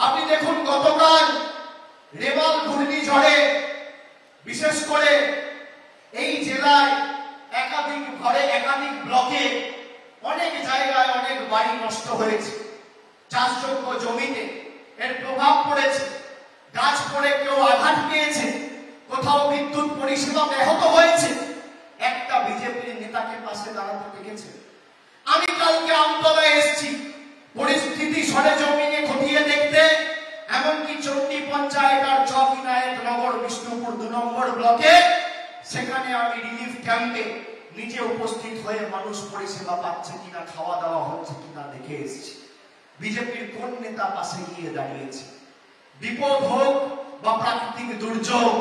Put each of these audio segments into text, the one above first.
আপনি দেখুন গতকাল রেমাল ঘূর্ণিঝড়ে বিশেষ করে এই জেলায় একাধিক ঘরে একাধিক ব্লকে অনেক জায়গায় অনেক বাড়ি নষ্ট হয়েছে, চাষযোগ্য জমিতে এর প্রভাব পড়েছে, গাছ পড়ে কেউ আঘাত পেয়েছে, কোথাও বিদ্যুৎ পরিষেবা ব্যাহত হয়েছে। একটা বিজেপির নেতাকে পাশে দাঁড়াতে দেখেছে? আমি কালকে আমতলায় এসেছি পরিস্থিতি সরেজমিনে খতিয়ে দেখতে, এমনকি চণ্ডী পঞ্চায়েত আর চকিনায়ক নগর বিষ্ণুপুর 2 নম্বর ব্লকে সেখানে আমি রিলিফ ক্যাম্পে নিজে উপস্থিত হয়ে মানুষ পরিষেবা পাচ্ছে কিনা, খাওয়া দাওয়া হচ্ছে কিনা দেখে এসেছি। বিজেপির কোন নেতা পাশে গিয়ে দাঁড়িয়েছে? বিপদ হোক বা প্রাকৃতিক দুর্যোগ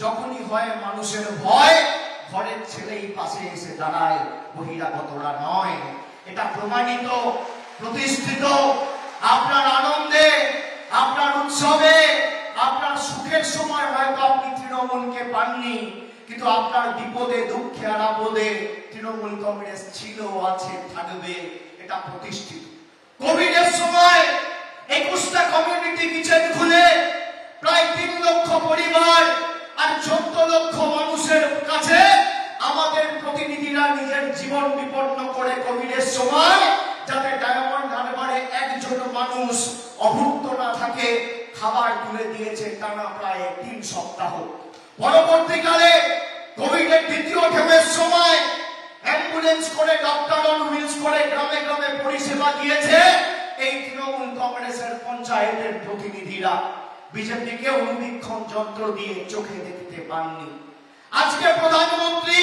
যখনই হয় মানুষের ভয়, ঘরের ছেলেই পাশে এসে দাঁড়ায়, বহিরাগতরা নয়। এটা প্রমাণিত, প্রতিষ্ঠিত। আপনার আনন্দে, আপনার উৎসবে, আপনার সুখের সময় হয়তো আপনি তৃণমূলকে পাননি, কিন্তু আপনার বিপদে দুঃখে আর আপদে তৃণমূল কংগ্রেস ছিল, আছে, থাকবে। এটা প্রতিষ্ঠিত। কোভিডের সময় 21টা কমিউনিটি কিচেন খুলে প্রায় 3 লক্ষ পরিবার আর 14 লক্ষ মানুষের কাছে আমাদের প্রতিনিধিরা নিজের জীবন বিপন্ন করে কোভিডের সময় যাতে ডায়মন্ড হারবারে একজন মানুষ অভুক্ত না থাকে খাবার তুলে দিয়েছে টানা প্রায় 3 সপ্তাহ। পরবর্তীকালে কোভিডের দ্বিতীয় ঢেউয়ের সময় অ্যাম্বুলেন্স করে, ডক্টর অন হুইলস করে গ্রামে গ্রামে পরিষেবা দিয়েছে এই তৃণমূল কংগ্রেসের পঞ্চায়েতের প্রতিনিধিরা। বিজেপিকে অনুবীক্ষণ যন্ত্র দিয়ে চোখে দেখতে পাননি। আজকে প্রধানমন্ত্রী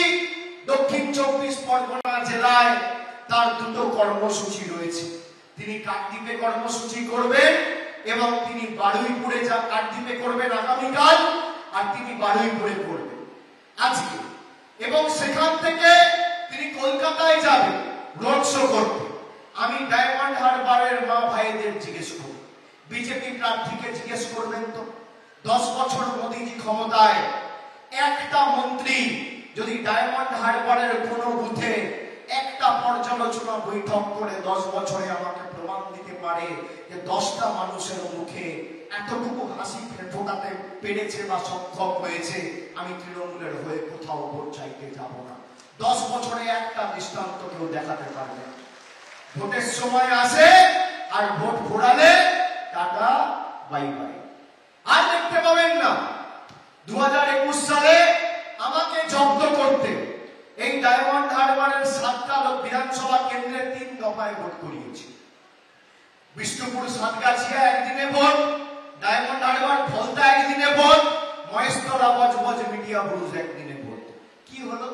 দক্ষিণ 24 পরগনা জেলায় তার 2টো কর্মসূচি রয়েছে। তিনি কাকদ্বীপে কর্মসূচি করবেন এবং তিনি বারুইপুরে কাকদ্বীপে করবেন আগামীকাল, আর তিনি বারুইপুরে করবেন আজকে, এবং সেখান থেকে তিনি কলকাতায় যাবেন রোড শো করতে। আমি ডায়মন্ড হারবারের মা ভাইদের জিজ্ঞেস করব, বিজেপি প্রার্থীকে জিজ্ঞেস করবেন তো 10 বছর মোদীজি ক্ষমতায় একটা মন্ত্রী যদি ডায়মন্ড হারবারের কোনো বুথে একটা পর্যালোচনা বৈঠক করে 10 বছরে আমাকে প্রমাণ দিতে পারে যে 10টা মানুষের মুখে এতটুকু হাসি ফোটাতে পেরেছে বা সক্ষম হয়েছে, আমি তৃণমূলের হয়ে কোথাও ভোট চাইতে যাব না। 10 বছরে একটা দৃষ্টান্ত কেউ দেখাতে পারবে? ভোটের সময় আসে আর ভোট ঘোরালে টাটা বাই বাই, আর দেখতে পাবেন না। 2021 সালে আমাকে জব্দ করতে এই ডায়মন্ড হারবারের 7টা বিধানসভা কেন্দ্রে 3 দফায় ভোট করিয়েছি। বিষ্ণুপুর সাতগাছিয়া একদিনে ভোট, ডায়মন্ড হারবার ফলতা একদিনে vote, Maheshtala Budge Budge media Brugge একদিনে ভোট। কি হলো?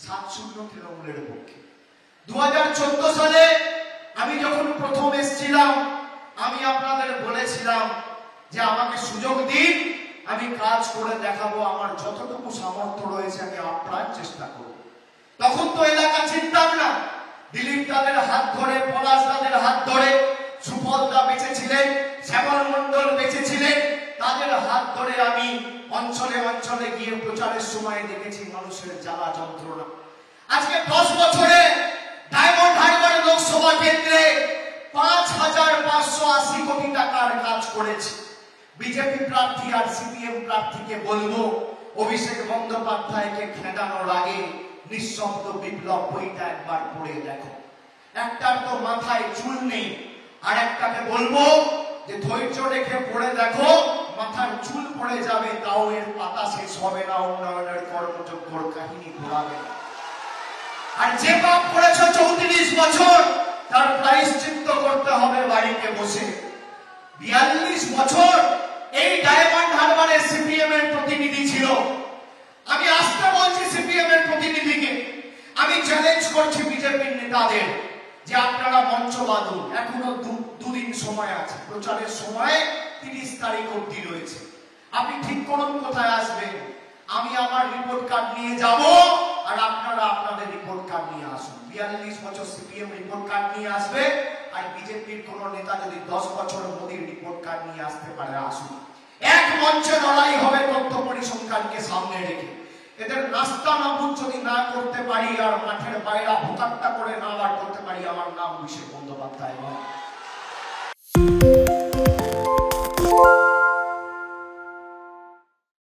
7-0 তৃণমূলের পক্ষে। 2014 সালে আমি যখন প্রথম এসেছিলাম আমি আপনাদের বলেছিলাম যে আমাকে সুযোগ দিন, আমি কাজ করে দেখাবো, আমার যতটুকু সামর্থ্য রয়েছে আমি আপ্রাণ চেষ্টা করব। তখন তো এলাকা চিনতাম না। দিলীপ দাদের হাত ধরে, পলাশ দাদের হাত ধরে সুফল দা বেঁচে ছিলেন, শ্যামল মন্ডল বেঁচে ছিলেন, তাদের হাত ধরে আমি অঞ্চলে অঞ্চলে গিয়ে প্রচারের সময় দেখেছি মানুষের জ্বালা যন্ত্রণা। আজকে 10 বছরে ডায়মন্ড হারবার লোকসভা কেন্দ্রে 5,580 কোটি টাকার কাজ করেছে। বিজেপি প্রার্থী আর সিপিএম প্রার্থীকে বলবো, অভিষেক বন্দ্যোপাধ্যায়কে খেদানোর আগে নিঃশব্দ বিপ্লব বইটা একবার পড়ে দেখো। একটার তো মাথায় চুল নেই, আর একটাকে বলবো যে ধৈর্য রেখে পড়ে দেখো, মাথার চুল পড়ে যাবে, তাও এর পাতা শেষ হবে না, উন্নয়নের কর্মযজ্ঞর কাহিনী ঘোরাবে। আর যে পাপ করেছো 34 বছর তার প্রায়শ্চিত্ত করতে হবে বাড়িতে বসে। 42 বছর এই ডায়মন্ড হারবারে সিপিএম এর প্রতিনিধি ছিল। আমি আসতে বলছি সিপিএম এর প্রতিনিধিকে, আমি চ্যালেঞ্জ করছি বিজেপির নেতাদের যে আপনারা মঞ্চ বাঁধুন, এখনো 2 দিন সময় আছে, প্রচারের সময় 30 তারিখ অবধি রয়েছে। আপনি ঠিক করুন কোথায় আসবেন। আমি আমার রিপোর্ট কার্ড নিয়ে যাব আর আপনারা আপনাদের রিপোর্ট কার্ড নিয়ে আসুন। 42 বছর সিপিএম রিপোর্ট কার্ড নিয়ে আসবে, আর বিজেপির কোন নেতা যদি 10 বছর মোদীর রিপোর্ট কার্ড নিয়ে আসতে পারে আসুন। এক মঞ্চে লড়াই হবে তথ্য পরিসংখ্যানকে সামনে রেখে। এদের নাস্তা নাবুদ যদি না করতে পারি আর মাঠের বাইরে ভোটারটা করে না বার করতে পারি, আমার নাম অভিষেক বন্দ্যোপাধ্যায় নয়।